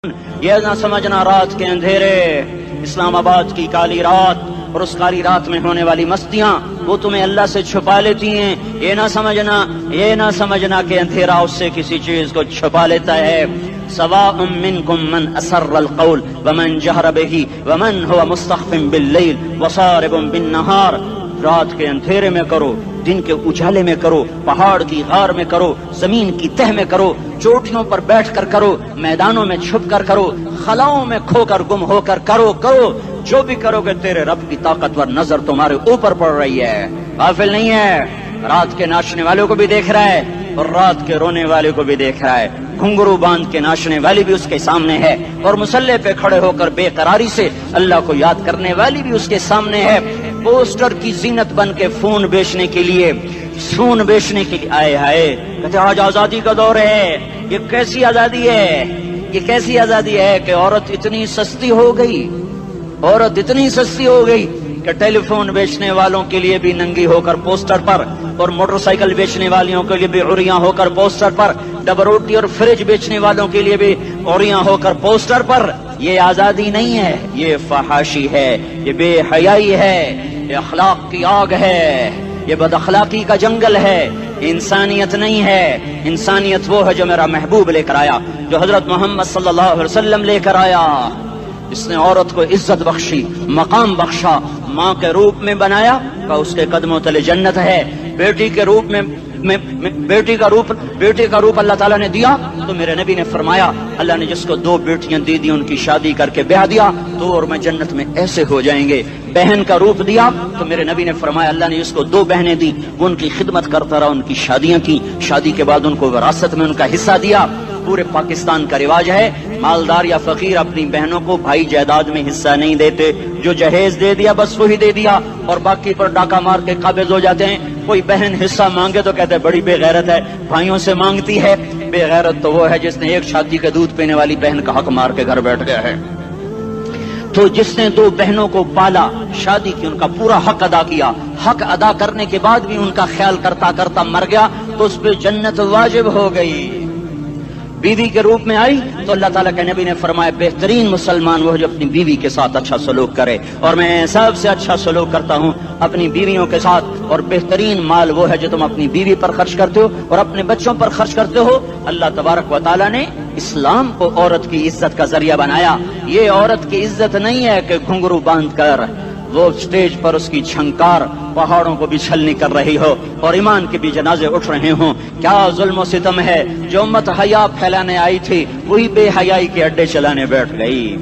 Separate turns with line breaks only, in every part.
یہ نہ سمجھنا رات کے اندھیرے، اسلام آباد کی کالی رات اور اس کالی رات میں ہونے والی مستیاں وہ تمہیں اللہ سے چھپا لیتی ہیں۔ یہ نہ سمجھنا کہ اندھیرا اس سے کسی چیز کو چھپا لیتا ہے۔ سواء منکم من اسر القول ومن جہر بہ ومن هو مستخف باللیل وصارب بالنہار۔ رات کے اندھیرے میں کرو، دن کے اجالے میں کرو، پہاڑ کی غار میں کرو، زمین کی تہ میں کرو، چوٹیوں پر بیٹھ کر کرو، میدانوں میں چھپ کر کرو، خلاؤں میں کھو کر گم ہو کر کرو جو بھی کرو گے تیرے رب کی طاقتور نظر تمہارے اوپر پڑ رہی ہے، غافل نہیں ہے۔ رات کے ناچنے والوں کو بھی دیکھ رہا ہے اور رات کے رونے والے کو بھی دیکھ رہا ہے، گھنگرو باندھ کے ناچنے والی بھی اس کے سامنے ہے اور مسلح پہ کھڑے ہو کر بے قراری سے اللہ کو یاد کرنے والی بھی اس کے سامنے ہے۔ پوسٹر کی زینت بن کے فون بیچنے کے لیے آئے ہائے کہتے آج آزادی کا دور ہے۔ یہ کیسی آزادی ہے کہ عورت اتنی سستی ہو گئی کہ ٹیلی فون بیچنے والوں کے لیے بھی ننگی ہو کر پوسٹر پر، اور موٹر سائیکل بیچنے والوں کے لیے بھی عریاں ہو کر پوسٹر پر، ڈبل روٹی اور فریج بیچنے والوں کے لیے بھی عریاں ہو کر پوسٹر پر۔ یہ آزادی نہیں ہے، یہ فحاشی ہے، یہ بے حیائی ہے، یہ اخلاق کی آگ ہے، یہ بد اخلاقی کا جنگل ہے، انسانیت نہیں ہے۔ انسانیت وہ ہے جو میرا محبوب لے کر آیا، جو حضرت محمد صلی اللہ علیہ وسلم لے کر آیا، اس نے عورت کو عزت بخشی، مقام بخشا، ماں کے روپ میں بنایا کہ اس کے قدموں تلے جنت ہے، بیٹی کے روپ میں بیٹی کا روپ اللہ تعالیٰ نے دیا تو میرے نبی نے فرمایا اللہ نے جس کو 2 بیٹیاں دی ان کی شادی کر کے بیاہ دیا تو اور میں جنت میں ایسے ہو جائیں گے۔ بہن کا روپ دیا تو میرے نبی نے فرمایا اللہ نے جس کو 2 بہنیں دی وہ ان کی خدمت کرتا رہا، ان کی شادیاں کی، شادی کے بعد ان کو وراثت میں ان کا حصہ دیا۔ پورے پاکستان کا رواج ہے مالدار یا فقیر اپنی بہنوں کو بھائی جائیداد میں حصہ نہیں دیتے، جو جہیز دے دیا بس وہی دے دیا اور باقی پر ڈاکہ مار کے قابض ہو جاتے ہیں۔ کوئی بہن حصہ مانگے تو کہتے ہیں بڑی بے غیرت ہے، بھائیوں سے مانگتی ہے۔ بے غیرت تو وہ ہے جس نے ایک شادی کے دودھ پینے والی بہن کا حق مار کے گھر بیٹھ گیا ہے۔ تو جس نے 2 بہنوں کو پالا، شادی کی، ان کا پورا حق ادا کیا، حق ادا کرنے کے بعد بھی ان کا خیال کرتا کرتا مر گیا تو اس پہ جنت واجب ہو گئی۔ بیوی کے روپ میں آئی تو اللہ تعالیٰ کے نبی نے فرمایا بہترین مسلمان وہ جو اپنی بیوی کے ساتھ اچھا سلوک کرے، اور میں سب سے اچھا سلوک کرتا ہوں اپنی بیویوں کے ساتھ، اور بہترین مال وہ ہے جو تم اپنی بیوی پر خرچ کرتے ہو اور اپنے بچوں پر خرچ کرتے ہو۔ اللہ تبارک و تعالیٰ نے اسلام کو عورت کی عزت کا ذریعہ بنایا۔ یہ عورت کی عزت نہیں ہے کہ گھنگرو باندھ کر وہ سٹیج پر اس کی چھنکار پہاڑوں کو بھی چھلنی کر رہی ہو اور ایمان کے بھی جنازے اٹھ رہے ہوں۔ کیا ظلم و ستم ہے، جو امت حیا پھیلانے آئی تھی وہی بے حیائی کے اڈے چلانے بیٹھ گئی۔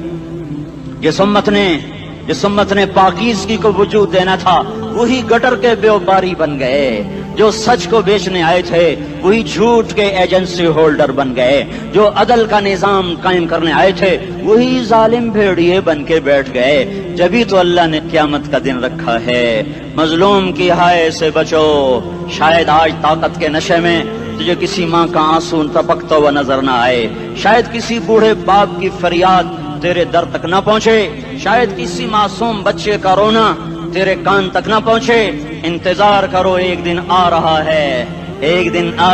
جس امت نے پاکیزگی کو وجود دینا تھا وہی گٹر کے بیوباری بن گئے، جو سچ کو بیچنے آئے تھے وہی جھوٹ کے ایجنسی ہولڈر بن گئے، جو عدل کا نظام قائم کرنے آئے تھے وہی ظالم بھیڑیے بن کے بیٹھ گئے۔ جبھی تو اللہ نے قیامت کا دن رکھا ہے۔ مظلوم کی ہائے سے بچو، شاید آج طاقت کے نشے میں تجھے کسی ماں کا آنسو ٹپکتا ہوا نظر نہ آئے، شاید کسی بوڑھے باپ کی فریاد تیرے در تک نہ پہنچے، شاید کسی معصوم بچے کا رونا تیرے کان تک نہ پہنچے۔ انتظار کرو، ایک دن آ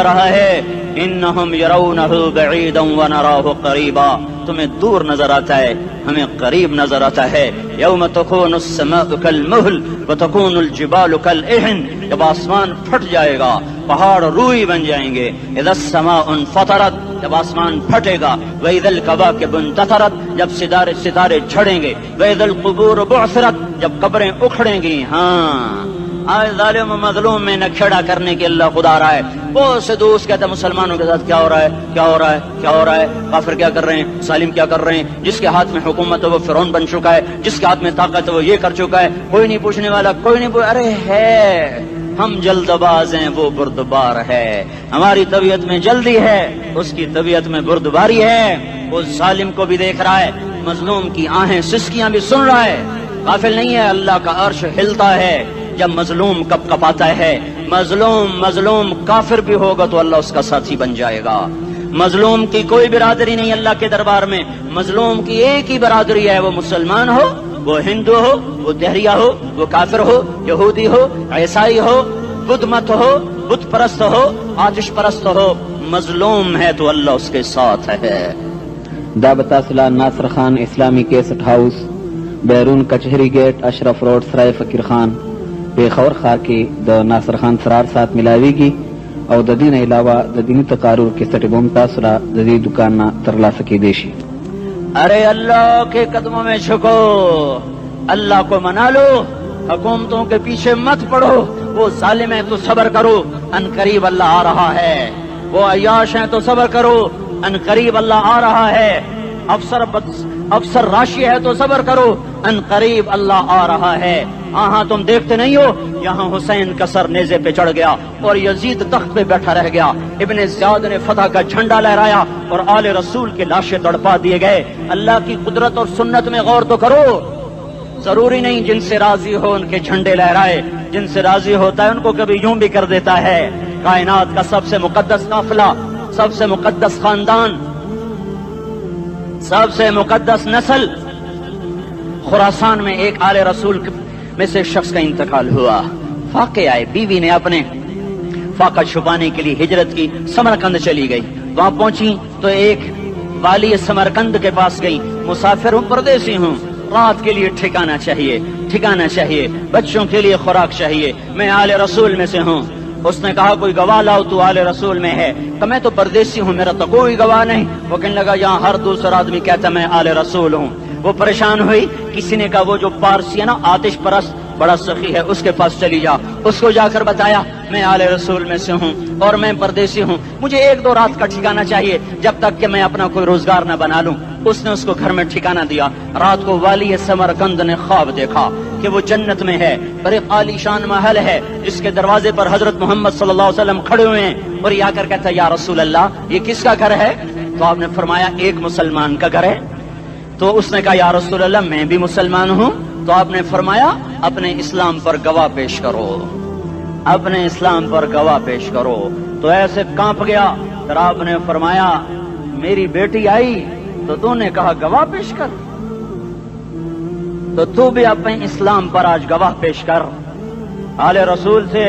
رہا ہے، انہم یرونہ بعیدا ونراہ قریبا، تمہیں دور نظر آتا ہے ہمیں قریب نظر آتا ہے۔ یوم تکون السماء کالمہل وتکون الجبال کالعہن، جب آسمان پھٹ جائے گا پہاڑ روئی بن جائیں گے۔ اذا السماء انفطرت، جب آسمان پھٹے گا۔ واذا الکواکب انتثرت، جب ستارے جھڑیں گے۔ واذا القبور بعثرت، جب قبریں اکھڑیں گی۔ ہاں آج ظالم و مظلوم میں نہ کھڑا کرنے کے اللہ خدا رہا ہے۔ بہت سے دوست کہتے ہیں مسلمانوں کے ساتھ کیا ہو رہا ہے، کافر کیا کر رہے ہیں، ظالم کیا کر رہے ہیں، جس کے ہاتھ میں حکومت ہے وہ فرعون بن چکا ہے، جس کے ہاتھ میں طاقت ہے وہ یہ کر چکا ہے، کوئی نہیں پوچھنے والا، ارے ہے ہم جلد باز ہیں وہ بردبار ہے، ہماری طبیعت میں جلدی ہے اس کی طبیعت میں بردباری ہے۔ وہ ظالم کو بھی دیکھ رہا ہے، مظلوم کی آہیں سسکیاں بھی سن رہا ہے، غافل نہیں ہے۔ اللہ کا عرش ہلتا ہے جب مظلوم کپ کپاتا ہے۔ مظلوم کافر بھی ہوگا تو اللہ اس کا ساتھی بن جائے گا۔ مظلوم کی کوئی برادری نہیں اللہ کے دربار میں، مظلوم کی ایک ہی برادری ہے، وہ مسلمان ہو، وہ ہندو ہو، وہ دہریہ ہو، وہ کافر ہو، یہودی ہو، عیسائی ہو، بدھ مت ہو، بت پرست ہو، آتش پرست ہو، مظلوم ہے تو اللہ اس کے ساتھ ہے۔
دا بتاسلا ناصر خان اسلامی کیسٹ ہاؤس بیرون کچہری گیٹ اشرف روڈ سرائے فقیر خان پیښور ښار کې د ناصر خان سرار سات ملاویږي او د دې نه علاوه د دیني تقارر کیسټ بم تاسو را د دې دکان نه ترلاسه کیدی شي.
ارے اللہ کے قدموں میں جھکو، اللہ کو منا لو، حکومتوں کے پیچھے مت پڑو، وہ ظالم ہیں تو صبر کرو، ان قریب اللہ آ رہا ہے، وہ عیاش ہیں تو صبر کرو، ان قریب اللہ آ رہا ہے، افسر راشی ہے تو صبر کرو، ان قریب اللہ آ رہا ہے. ہاں تم دیکھتے نہیں ہو یہاں حسین کا سر نیزے پہ چڑھ گیا اور یزید تخت پہ بیٹھا رہ گیا، ابن زیاد نے فتح کا جھنڈا لہرایا اور آل رسول کے لاشیں تڑپا دیے گئے. اللہ کی قدرت اور سنت میں غور تو کرو. ضروری نہیں جن سے راضی ہو ان کے جھنڈے لہرائے، جن سے راضی ہوتا ہے ان کو کبھی یوں بھی کر دیتا ہے. کائنات کا سب سے مقدس قافلہ، سب سے مقدس خاندان، سب سے مقدس نسل، خراسان میں ایک آل رسول میں سے شخص کا انتقال ہوا. فاقے آئے، بیوی نے اپنے فاقہ چھپانے کے لیے ہجرت کی، سمرقند چلی گئی. وہاں پہنچی تو ایک والی سمرقند کے پاس گئی. مسافر ہوں، پردیسی ہوں، رات کے لیے ٹھکانا چاہیے، بچوں کے لیے خوراک چاہیے، میں آل رسول میں سے ہوں. اس نے کہا کوئی گواہ لاؤ، تو آل رسول میں ہے. کہ میں تو پردیسی ہوں، میرا تو کوئی گواہ نہیں. وہ کہنے لگا یہاں ہر دوسرا آدمی کہتا میں آل رسول ہوں. وہ پریشان ہوئی. کسی نے کہا وہ جو پارسی ہے نا آتش پرست بڑا سخی ہے، اس کے پاس چلی جا. اس کو جا کر بتایا میں آل رسول میں سے ہوں اور میں پردیسی ہوں، مجھے 1-2 رات کا ٹھکانہ چاہیے جب تک کہ میں اپنا کوئی روزگار نہ بنا لوں. اس نے اس کو گھر میں ٹھکانہ دیا. رات کو والی سمرقند نے خواب دیکھا کہ وہ جنت میں ہے، بڑے عالی شان محل ہے جس کے دروازے پر حضرت محمد صلی اللہ علیہ وسلم کھڑے ہوئے ہیں. اور یہ آ کر کہتا ہے یا رسول اللہ یہ کس کا گھر ہے؟ تو آپ نے فرمایا ایک مسلمان کا گھر ہے. تو اس نے کہا یا رسول اللہ میں بھی مسلمان ہوں. تو آپ نے فرمایا اپنے اسلام پر گواہ پیش کرو، اپنے اسلام پر گواہ پیش کرو. تو ایسے کانپ گیا. پھر آپ نے فرمایا میری بیٹی آئی تو تو نے کہا گواہ پیش کر، تو تو بھی اپنے اسلام پر آج گواہ پیش کر. آل رسول سے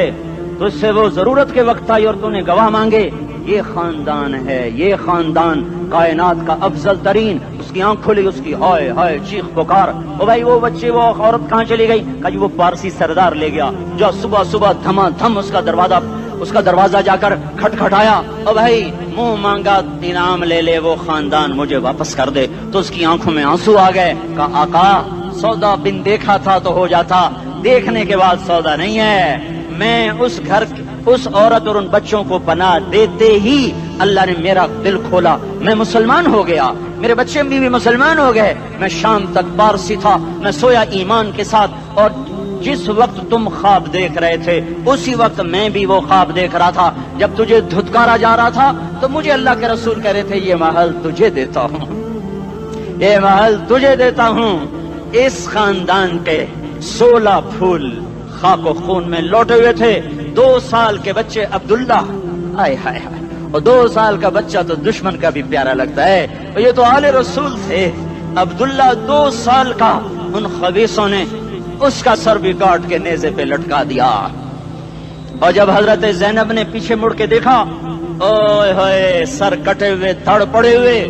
تجھ سے وہ ضرورت کے وقت آئی اور تو نے گواہ مانگے. یہ خاندان ہے، یہ خاندان کائنات کا افضل ترین. اس کی آنکھ کھلی، اس کی ہائے ہائے چیخ پکار. او بھائی وہ بچے وہ عورت کہاں چلی گئی؟ کہا جی وہ پارسی سردار لے گیا. جو صبح دھما دھم اس کا دروازہ جا کر کھٹکھٹایا. او بھائی منہ مانگا انعام لے لے، وہ خاندان مجھے واپس کر دے. تو اس کی آنکھوں میں آنسو آ گئے. کہا آقا سودا بن دیکھا تھا تو ہو جاتا، دیکھنے کے بعد سودا نہیں ہے. میں اس عورت اور ان بچوں کو پناہ دیتے ہی اللہ نے میرا دل کھولا، میں مسلمان ہو گیا، میرے بچے بھی مسلمان ہو گئے. میں شام تک پارسی تھا، میں سویا ایمان کے ساتھ، اور جس وقت تم خواب دیکھ رہے تھے اسی وقت میں بھی وہ خواب دیکھ رہا تھا. جب تجھے دھتکارا جا رہا تھا تو مجھے اللہ کے رسول کہہ رہے تھے یہ محل تجھے دیتا ہوں، یہ محل تجھے دیتا ہوں. اس خاندان کے 16 پھول خاک و خون میں لوٹے ہوئے تھے. 2 سال کے بچے عبداللہ، ہائے ہائے ہائے، اور 2 سال کا بچہ تو دشمن کا بھی پیارا لگتا ہے. اور یہ تو آل رسول تھے. عبداللہ 2 سال کا، ان خبیثوں نے اس کا سر بھی کاٹ کے نیزے پہ لٹکا دیا. اور جب حضرت زینب نے پیچھے مڑ کے دیکھا، اوئے ہوئے سر کٹے ہوئے، دھڑ پڑے ہوئے،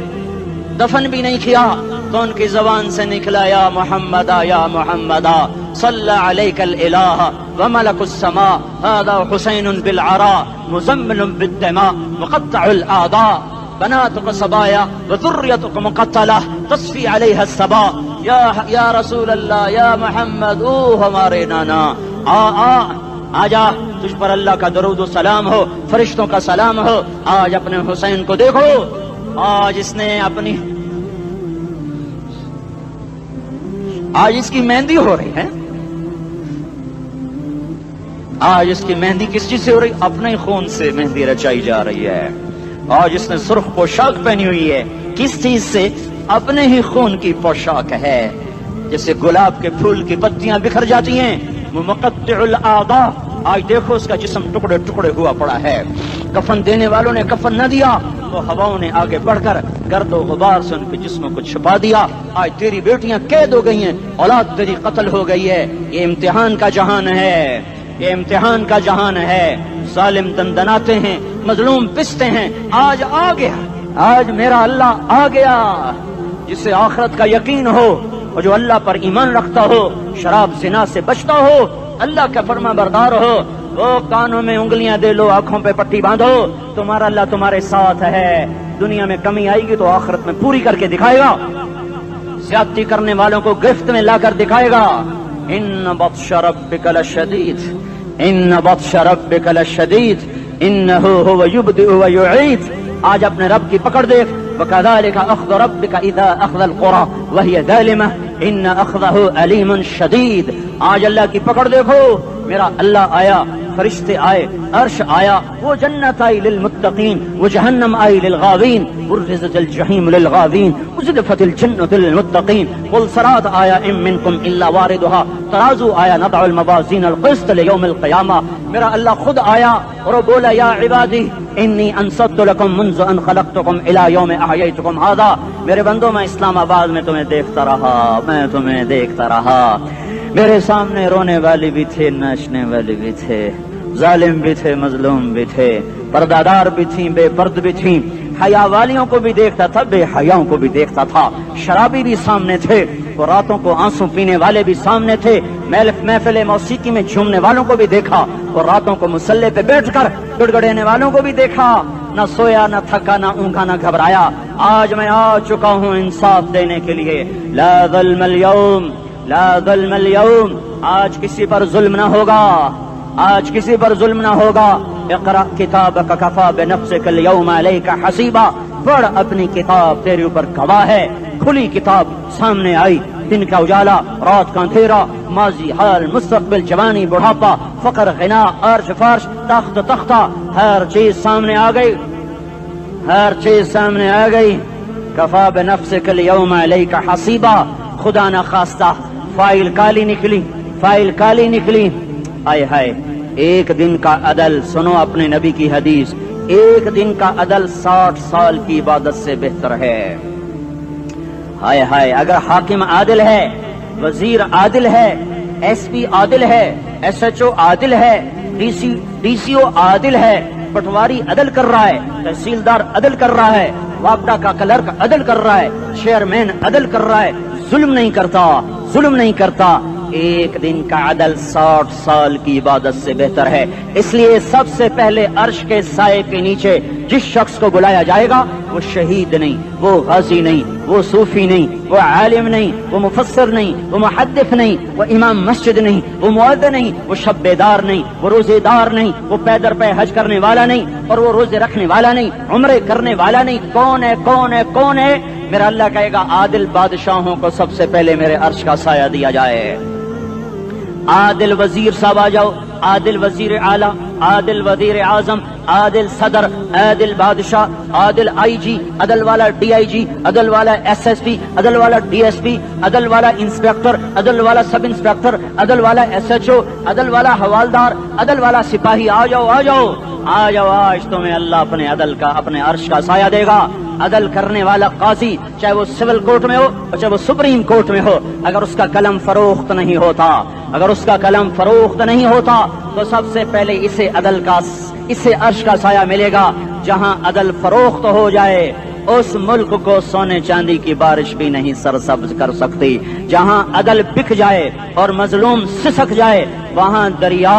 دفن بھی نہیں کیا، تو ان کی زبان سے نکلا یا محمدہ یا محمدہ صلی علیک الالہ وملک السماء هذا حسین بالعراء مزمل بالدماء مقطع الاعضاء بناتك صبايا وذريتك مقتلہ تصفی علیہ الصبا. یا رسول اللہ یا محمد، او ہمارے نانا، آ جا، تجھ پر اللہ کا درود و سلام ہو، فرشتوں کا سلام ہو. آج اپنے حسین کو دیکھو، آج اس کی مہندی ہو رہی ہے. آج اس کی مہندی کس چیز سے ہو رہی؟ اپنے خون سے مہندی رچائی جا رہی ہے. آج اس نے سرخ پوشاک پہنی ہوئی ہے، کس چیز سے؟ اپنے ہی خون کی پوشاک ہے. جیسے گلاب کے پھول کی پتیاں بکھر جاتی ہیں، مقطع الاعضاء. آج دیکھو اس کا جسم ٹکڑے ٹکڑے ہوا پڑا ہے. کفن دینے والوں نے کفن نہ دیا تو ہواؤں نے آگے بڑھ کر گرد و غبار سے ان کے جسموں کو چھپا دیا. آج تیری بیٹیاں قید ہو گئی ہیں، اولاد تیری قتل ہو گئی ہے. یہ امتحان کا جہان ہے، یہ امتحان کا جہان ہے. ظالم دندناتے ہیں، مظلوم پستے ہیں. آج آ گیا، آج میرا اللہ آ گیا. جسے آخرت کا یقین ہو اور جو اللہ پر ایمان رکھتا ہو، شراب زنا سے بچتا ہو، اللہ کا فرما بردار ہو، وہ کانوں میں انگلیاں دے لو، آنکھوں پہ پٹی باندھو، تمہارا اللہ تمہارے ساتھ ہے۔ دنیا میں کمی آئے گی تو آخرت میں پوری کر کے دکھائے گا، زیادتی کرنے والوں کو گرفت میں لا کر دکھائے گا۔ ان بطش ربک لشدید، ان بطش ربک لشدید انہ هو یبدئ ویعید۔ آج اپنے رب کی پکڑ دیکھ، وکذالک اخذ ربک اذا اخذ القری وہی ظالمہ ان اخذہ علیم شدید۔ آج اللہ کی پکڑ دیکھو، میرا اللہ آیا، فرشتے آئے، عرش آیا، وہ جنت آئی للمتقین، وہ جہنم آئی للغاوین، برزت الجحیم للغاوین، ازلفت الجنت للمتقین، قل صراط آیا ام منکم الا واردها، ترازو آیا، نضع الموازین القسط لیوم القیامہ۔ میرا اللہ خود آیا اور بولا یا عبادی انی انصت لکم منذ ان خلقتکم الی یوم احییتکم ھذا۔ میرے بندوں، میں اسلام آباد میں تمہیں دیکھتا رہا، میں تمہیں دیکھتا رہا، میرے سامنے رونے والے بھی تھے، ناچنے والے بھی تھے، ظالم بھی تھے، مظلوم بھی تھے، پردادار بھی تھیں، بے پرد بھی تھیں، حیا والیوں کو بھی دیکھتا تھا، بے حیاؤں کو بھی دیکھتا تھا، شرابی بھی سامنے تھے، اور راتوں کو آنسو پینے والے بھی سامنے تھے، محفل موسیقی میں جھومنے والوں کو بھی دیکھا، اور راتوں کو مسلح پہ بیٹھ کر گڑگڑانے والوں کو بھی دیکھا۔ نہ سویا، نہ تھکا، نہ اونگا، نہ گھبرایا۔ آج میں آ چکا ہوں انصاف دینے کے لیے۔ لا ظلم اليوم، لا ظلم اليوم، آج کسی پر ظلم نہ ہوگا، آج کسی پر ظلم نہ ہوگا۔ اقرأ کتابک کفی بنفسک اليوم علیک حسیبا، پڑھ اپنی کتاب، تیرے اوپر گواہ ہے۔ کھلی کتاب سامنے آئی، دن کا اجالا، رات کا اندھیرا، ماضی، حال، مستقبل، جوانی، بڑھاپا، فقر، غنا، عرش، فرش، تخت، تختہ، ہر چیز سامنے آ گئی، ہر چیز سامنے آ گئی۔ کفی بنفسک اليوم علیک حسیبا، خدا نہ خواستہ فائل کالی نکلی، فائل کالی نکلی۔ آئے ہائے، ایک دن کا عدل، سنو اپنے نبی کی حدیث، ایک دن کا عدل 60 سال کی عبادت سے بہتر ہے۔ ہائے ہائے، اگر حاکم عادل ہے، وزیر عادل ہے، ایس پی عادل ہے، ایس ایچ او عادل ہے، ڈی سی او عادل ہے، پٹواری عدل کر رہا ہے، تحصیلدار عدل کر رہا ہے، وابڈا کا کلرک عدل کر رہا ہے، چیئرمین عدل کر رہا ہے، ظلم نہیں کرتا، ظلم نہیں کرتا، ایک دن کا عدل 60 سال کی عبادت سے بہتر ہے۔ اس لیے سب سے پہلے عرش کے سائے کے نیچے جس شخص کو بلایا جائے گا، وہ شہید نہیں، وہ غازی نہیں، وہ صوفی نہیں، وہ عالم نہیں، وہ مفسر نہیں، وہ محدث نہیں، وہ امام مسجد نہیں، وہ مؤذن نہیں، وہ شب بیدار نہیں، وہ روزے دار نہیں، وہ پیدر پہ حج کرنے والا نہیں، اور وہ روزے رکھنے والا نہیں، عمرے کرنے والا نہیں۔ کون ہے، کون ہے، کون ہے؟ میرا اللہ کہے گا عادل بادشاہوں کو سب سے پہلے میرے عرش کا سایہ دیا جائے۔ عادل وزیر صاحب آ جاؤ، عادل وزیر اعلیٰ، عادل وزیر اعظم، عادل صدر، عادل بادشاہ، عادل آئی جی، عدل والا ڈی آئی جی، عدل والا ایس ایس پی، عدل والا ڈی ایس پی، عدل والا انسپیکٹر، عدل والا سب انسپیکٹر، عدل والا ایس ایچ او، عدل والا حوالدار، عدل والا سپاہی، آ جاؤ آ جاؤ آ جاؤ، آج تمہیں اللہ اپنے عدل کا، اپنے عرش کا سایہ دے گا۔ عدل کرنے والا قاضی، چاہے وہ سول کورٹ میں ہو اور چاہے وہ سپریم کورٹ میں ہو، اگر اس کا قلم فروخت نہیں ہوتا، اگر اس کا قلم فروخت نہیں ہوتا، تو سب سے پہلے اسے عدل کا، اسے عرش کا سایہ ملے گا۔ جہاں عدل فروخت ہو جائے، اس ملک کو سونے چاندی کی بارش بھی نہیں سرسبز کر سکتی۔ جہاں عدل بک جائے اور مظلوم سسک جائے، وہاں دریا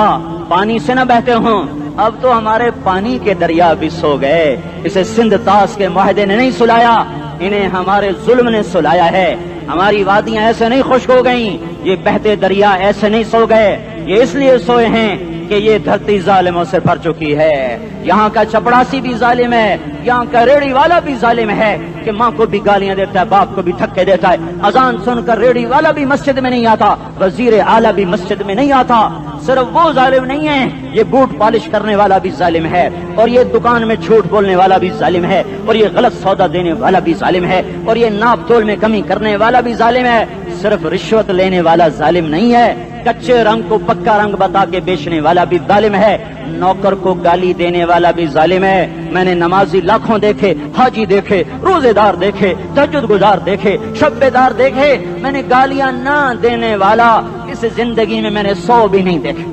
پانی سے نہ بہتے ہوں۔ اب تو ہمارے پانی کے دریا بھی سو گئے، اسے سندھ طاس کے معاہدے نے نہیں سلایا، انہیں ہمارے ظلم نے سلایا ہے۔ ہماری وادیاں ایسے نہیں خشک ہو گئیں، یہ بہتے دریا ایسے نہیں سو گئے، یہ اس لیے سوئے ہیں کہ یہ دھرتی ظالموں سے بھر چکی ہے۔ یہاں کا چپڑاسی بھی ظالم ہے، یہاں کا ریڑی والا بھی ظالم ہے کہ ماں کو بھی گالیاں دیتا ہے، باپ کو بھی دھکے دیتا ہے۔ اذان سن کر ریڑی والا بھی مسجد میں نہیں آتا، وزیر اعلیٰ بھی مسجد میں نہیں آتا۔ صرف وہ ظالم نہیں ہے، یہ بوٹ پالش کرنے والا بھی ظالم ہے، اور یہ دکان میں جھوٹ بولنے والا بھی ظالم ہے، اور یہ غلط سودا دینے والا بھی ظالم ہے، اور یہ ناپ تول میں کمی کرنے والا بھی ظالم ہے۔ صرف رشوت لینے والا ظالم نہیں ہے، کچے رنگ کو پکا رنگ بتا کے بیچنے والا بھی ظالم ہے، نوکر کو گالی دینے والا بھی ظالم ہے۔ میں نے نمازی لاکھوں دیکھے، حاجی دیکھے، روزے دار دیکھے، تہجد گزار دیکھے، شب بیدار دیکھے، میں نے گالیاں نہ دینے والا اس زندگی میں نے 100 بھی نہیں دیکھے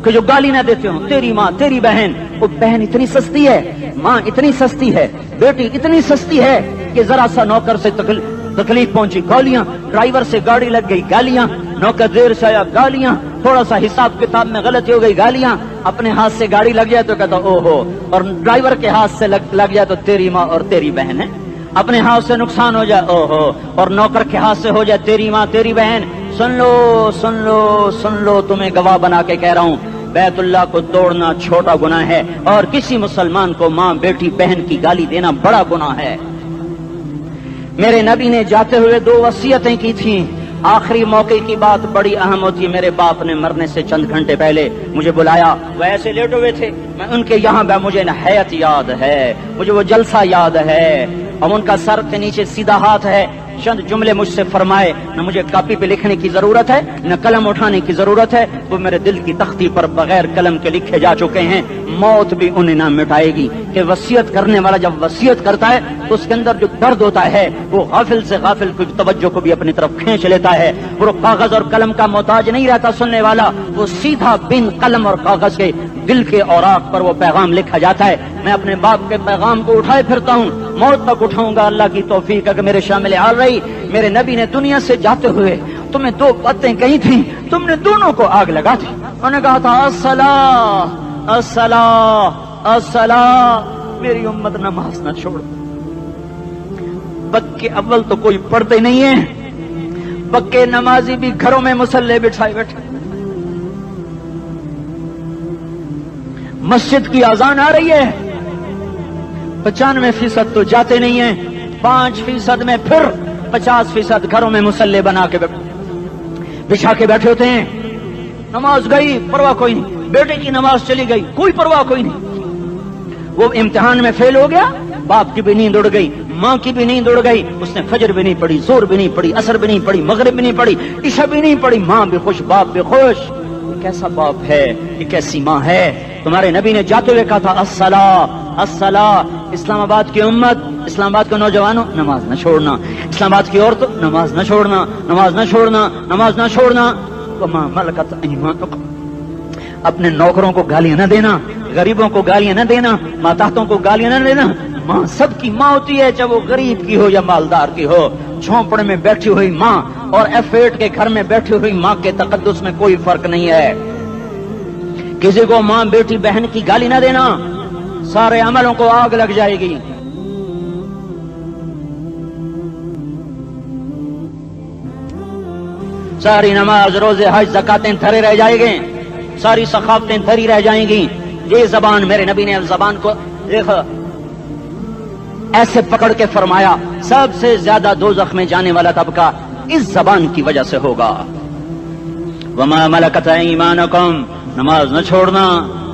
کہ جو گالی نہ دیتے ہوں۔ تیری ماں، تیری بہن، وہ بہن اتنی سستی ہے، ماں اتنی سستی ہے، بیٹی اتنی سستی ہے کہ ذرا سا نوکر سے تکلیف پہنچی گالیاں، ڈرائیور سے گاڑی لگ گئی گالیاں، نوکر دیر سے آیا گالیاں، تھوڑا سا حساب کتاب میں غلطی ہو گئی گالیاں، اپنے ہاتھ سے گاڑی لگ جائے تو کہتا او ہو، اور ڈرائیور کے ہاتھ سے لگ جائے تو تیری ماں اور تیری بہن ہے، اپنے ہاتھ سے نقصان ہو جائے او ہو، اور نوکر کے ہاتھ سے ہو جائے تیری ماں تیری بہن۔ سن لو سن لو سن لو، تمہیں گواہ بنا کے کہہ رہا ہوں، بیت اللہ کو توڑنا چھوٹا گناہ ہے، اور کسی مسلمان کو ماں بیٹی بہن کی گالی دینا بڑا گناہ ہے۔ میرے نبی نے جاتے ہوئے 2 وصیتیں کی تھیں۔ آخری موقع کی بات بڑی اہم ہوتی ہے۔ میرے باپ نے مرنے سے چند گھنٹے پہلے مجھے بلایا، وہ ایسے لیٹے ہوئے تھے، میں ان کے یہاں مجھے حیات یاد ہے، مجھے وہ جلسہ یاد ہے، اب ان کا سر کے نیچے سیدھا ہاتھ ہے، چند جملے مجھ سے فرمائے، نہ مجھے کاپی پہ لکھنے کی ضرورت ہے نہ قلم اٹھانے کی ضرورت ہے، وہ میرے دل کی تختی پر بغیر قلم کے لکھے جا چکے ہیں، موت بھی انہیں نہ مٹائے گی کہ وصیت کرنے والا جب وصیت کرتا ہے تو اس کے اندر جو درد ہوتا ہے وہ غافل سے غافل کی توجہ کو بھی اپنی طرف کھینچ لیتا ہے، وہ کاغذ اور قلم کا محتاج نہیں رہتا سننے والا، وہ سیدھا بن قلم اور کاغذ کے دل کے اوراق پر وہ پیغام لکھا جاتا ہے۔ میں اپنے باپ کے پیغام کو اٹھائے پھرتا ہوں، موت تک اٹھاؤں گا، اللہ کی توفیق ہے کہ میرے شامل حال رہی۔ میرے نبی نے دنیا سے جاتے ہوئے تمہیں 2 باتیں کہی تھیں، تم نے دونوں کو آگ لگا دی۔ انہوں نے کہا تھا الصلاۃ الصلاۃ الصلاۃ، میری امت نماز نہ چھوڑ۔ پکے اول تو کوئی پڑھتے نہیں ہے، پکے نمازی بھی گھروں میں مصلے بٹھائے بیٹھے، مسجد کی اذان آ رہی ہے، 95% تو جاتے نہیں ہیں، 5% میں پھر 50% گھروں میں مصلے بنا کے بچھا کے بیٹھے ہوتے ہیں۔ نماز گئی پرواہ کوئی نہیں، بیٹے کی نماز چلی گئی کوئی پرواہ کوئی نہیں، وہ امتحان میں فیل ہو گیا، باپ کی بھی نیند اڑ گئی، ماں کی بھی نیند اڑ گئی، اس نے فجر بھی نہیں پڑھی، ظہر بھی نہیں پڑھی، عصر بھی نہیں پڑھی، مغرب بھی نہیں پڑھی، عشاء بھی نہیں پڑھی، ماں بھی خوش باپ بھی خوش۔ یہ کیسا باپ ہے، یہ کیسی ماں ہے؟ تمہارے نبی نے جاتے ہوئے کہا تھا الصلاۃ الصلاۃ۔ اسلام آباد کی امت، اسلام آباد کے نوجوانوں، نماز نہ چھوڑنا، اسلام آباد کی عورتوں، نماز نہ چھوڑنا، نماز نہ چھوڑنا، نماز نہ چھوڑنا۔ وما ملکت ایمانکم، اپنے نوکروں کو گالیاں نہ دینا، غریبوں کو گالیاں نہ دینا، ماتحتوں کو گالیاں نہ دینا۔ ماں سب کی ماں ہوتی ہے، چاہے وہ غریب کی ہو یا مالدار کی ہو، جھونپڑے میں بیٹھی ہوئی ماں اور F8 کے گھر میں بیٹھی ہوئی ماں کے تقدس میں کوئی فرق نہیں ہے۔ کسی کو ماں بیٹی بہن کی گالی نہ دینا، سارے عملوں کو آگ لگ جائے گی۔ ساری نماز روزے حج زکاتیں دھرے رہ جائیں گے، ساری ثقافتیں دھری رہ جائیں گی۔ یہ زبان، میرے نبی نے زبان کو دیکھا ایسے پکڑ کے فرمایا سب سے زیادہ دوزخ میں جانے والا طبقہ اس زبان کی وجہ سے ہوگا۔ وما ملکت ایمانکم، نماز نہ چھوڑنا۔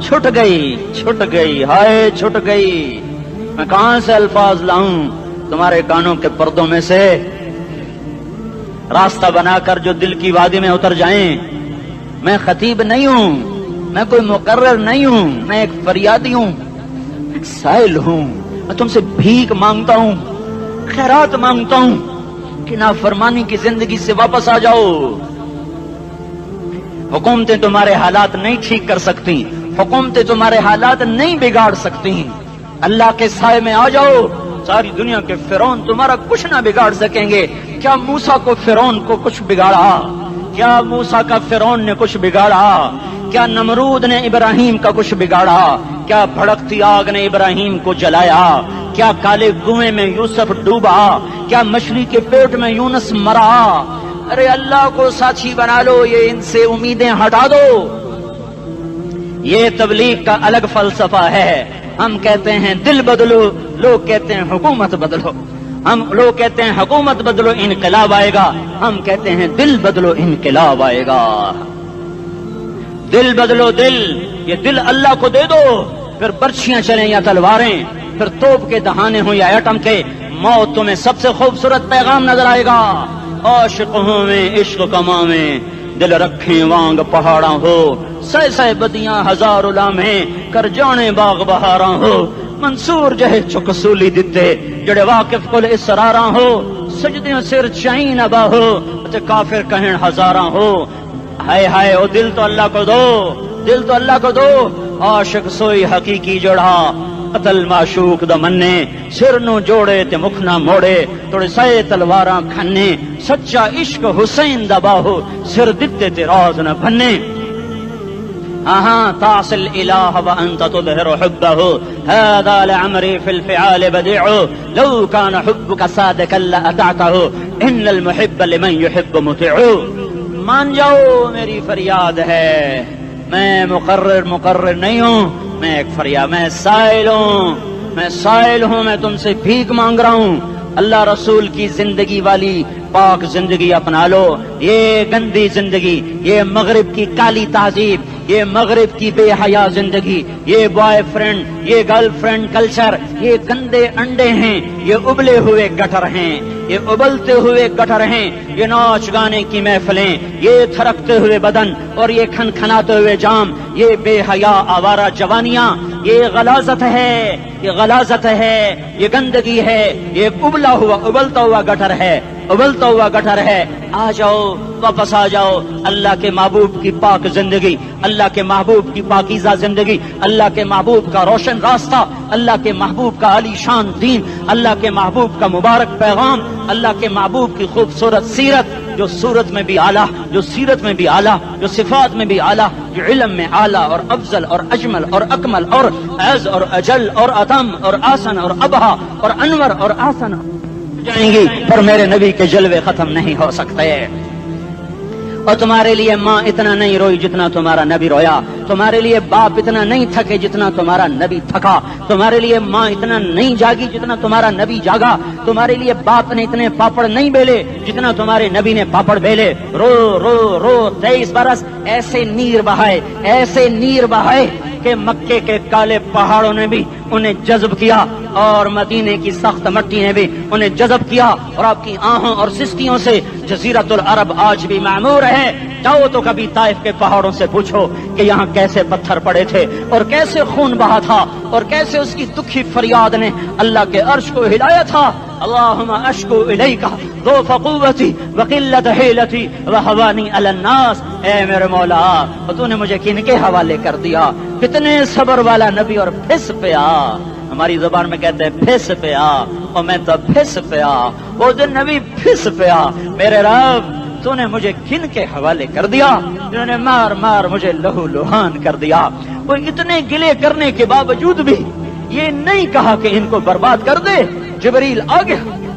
چھٹ گئی ہائے چھٹ گئی، میں کہاں سے الفاظ لاؤں تمہارے کانوں کے پردوں میں سے، راستہ بنا کر جو دل کی وادی میں اتر جائیں۔ میں خطیب نہیں ہوں، میں کوئی مقرر نہیں ہوں، میں ایک فریادی ہوں، ایک سائل ہوں، میں تم سے بھیک مانگتا ہوں، خیرات مانگتا ہوں کہ نافرمانی کی زندگی سے واپس آ جاؤ۔ حکومتیں تمہارے حالات نہیں ٹھیک کر سکتی، حکومتیں تمہارے حالات نہیں بگاڑ سکتی، اللہ کے سائے میں آ جاؤ۔ ساری دنیا کے فرعون تمہارا کچھ نہ بگاڑ سکیں گے۔ کیا موسیٰ کو فرعون کو کچھ بگاڑا؟ کیا موسیٰ کا فرعون نے کچھ بگاڑا؟ کیا نمرود نے ابراہیم کا کچھ بگاڑا؟ کیا بھڑکتی آگ نے ابراہیم کو جلایا؟ کیا کالے کنویں میں یوسف ڈوبا؟ کیا مچھلی کے پیٹ میں یونس مرا؟ ارے اللہ کو ساتھی بنا لو، یہ ان سے امیدیں ہٹا دو۔ یہ تبلیغ کا الگ فلسفہ ہے۔ ہم کہتے ہیں دل بدلو، لوگ کہتے ہیں حکومت بدلو۔ لوگ کہتے ہیں حکومت بدلو انقلاب آئے گا، ہم کہتے ہیں دل بدلو انقلاب آئے گا۔ دل بدلو، دل، یہ دل اللہ کو دے دو، پھر برچیاں چلیں یا تلواریں، پھر توپ کے دہانے ہوں یا ایٹم کے، موت تمہیں سب سے خوبصورت پیغام نظر آئے گا۔ عاشق ہوں میں عشق کما میں، دل رکھیں وانگ پہاڑاں ہو، سہ سہ بدیاں ہزار لامے، کر جانے باغ بہاراں ہو، منصور جہے چکسولی دتے، جڑے واقف کل اسراراں ہو، سجدیوں سر چائیں نبا ہو، تے کافر کہیں ہزاراں ہو۔ ہائے ہائے، او دل تو اللہ کو دو، دل تو اللہ کو دو۔ عاشق سوئی حقیقی جڑا، قتل معشوق دا مننے سر نو جوڑے تے مکھ نہ موڑے توڑے سائے تلواراں کھنے سچا عشق حسین دا باہو سر دتے تے راز نہ بھنے تعصي الإله وأنت تظهر حبه هذا لعمري في الفعال بديع لو كان حبك صادقا لأطعته إن المحب لمن يحب مطيع مان جاؤ میری فریاد ہے میں مقرر نہیں ہوں میں ایک فریاد میں سائل ہوں میں تم سے بھیک مانگ رہا ہوں اللہ رسول کی زندگی والی پاک زندگی اپنا لو یہ گندی زندگی یہ مغرب کی کالی تہذیب یہ مغرب کی بے حیا زندگی یہ بوائے فرینڈ یہ گرل فرینڈ کلچر یہ گندے انڈے ہیں یہ ابلے ہوئے گٹر ہیں یہ ابلتے ہوئے گٹر ہیں یہ ناچ گانے کی محفلیں یہ تھرکتے ہوئے بدن اور یہ کھنکھناتے ہوئے جام یہ بے حیا آوارہ جوانیاں یہ غلاظت ہے یہ گندگی ہے یہ ابلتا ہوا گٹر ہے آ جاؤ واپس آ جاؤ اللہ کے محبوب کی پاک زندگی اللہ کے محبوب کی پاکیزہ زندگی اللہ کے محبوب کا روشن راستہ اللہ کے محبوب کا عالی شان دین اللہ کے محبوب کا مبارک پیغام اللہ کے محبوب کی خوبصورت سیرت جو صورت میں بھی اعلیٰ جو سیرت میں بھی اعلیٰ جو صفات میں بھی اعلیٰ جو علم میں اعلیٰ اور افضل اور اجمل اور اکمل اور اعز اور اجل اور اتم اور آسن اور ابہا اور انور اور آسن جائیں گی پر میرے نبی کے جلوے ختم نہیں ہو سکتے اور تمہارے لیے ماں اتنا نہیں روئی جتنا تمہارا نبی رویا تمہارے لیے باپ اتنا نہیں تھکے جتنا تمہارا نبی تھکا تمہارے لیے ماں اتنا نہیں جاگی جتنا تمہارا نبی جاگا تمہارے لیے باپ نے اتنے پاپڑ نہیں بیلے جتنا تمہارے نبی نے پاپڑ بیلے رو رو رو 23 برس ایسے نیر بہائے کہ مکے کے کالے پہاڑوں نے بھی انہیں جذب کیا اور مدینے کی سخت مٹی نے بھی انہیں جذب کیا اور آپ کی آہوں اور سستیوں سے جزیرت العرب آج بھی معمور ہے جاؤ تو کبھی طائف کے پہاڑوں سے پوچھو کہ یہاں کیسے پتھر پڑے تھے اور کیسے خون بہا تھا اور کیسے اس کی دکھی فریاد نے اللہ کے عرش کو ہلایا تھا اللہم اشکو الیکا ضعف قوتی وقلت حیلتی وحوانی علی الناس اے میرے مولا تو نے مجھے کن کے حوالے کر دیا کتنے صبر والا نبی اور پھس پیا ہماری زبان میں کہتے ہیں پھس پیا اور میں تو پھس پیا وہ جو نبی پھس پیا میرے رب تو نے مجھے کن کے حوالے کر دیا جنہوں نے مار مجھے لہو لہان کر دیا وہ اتنے گلے کرنے کے باوجود بھی یہ نہیں کہا کہ ان کو برباد کر دے جبریل آ گیا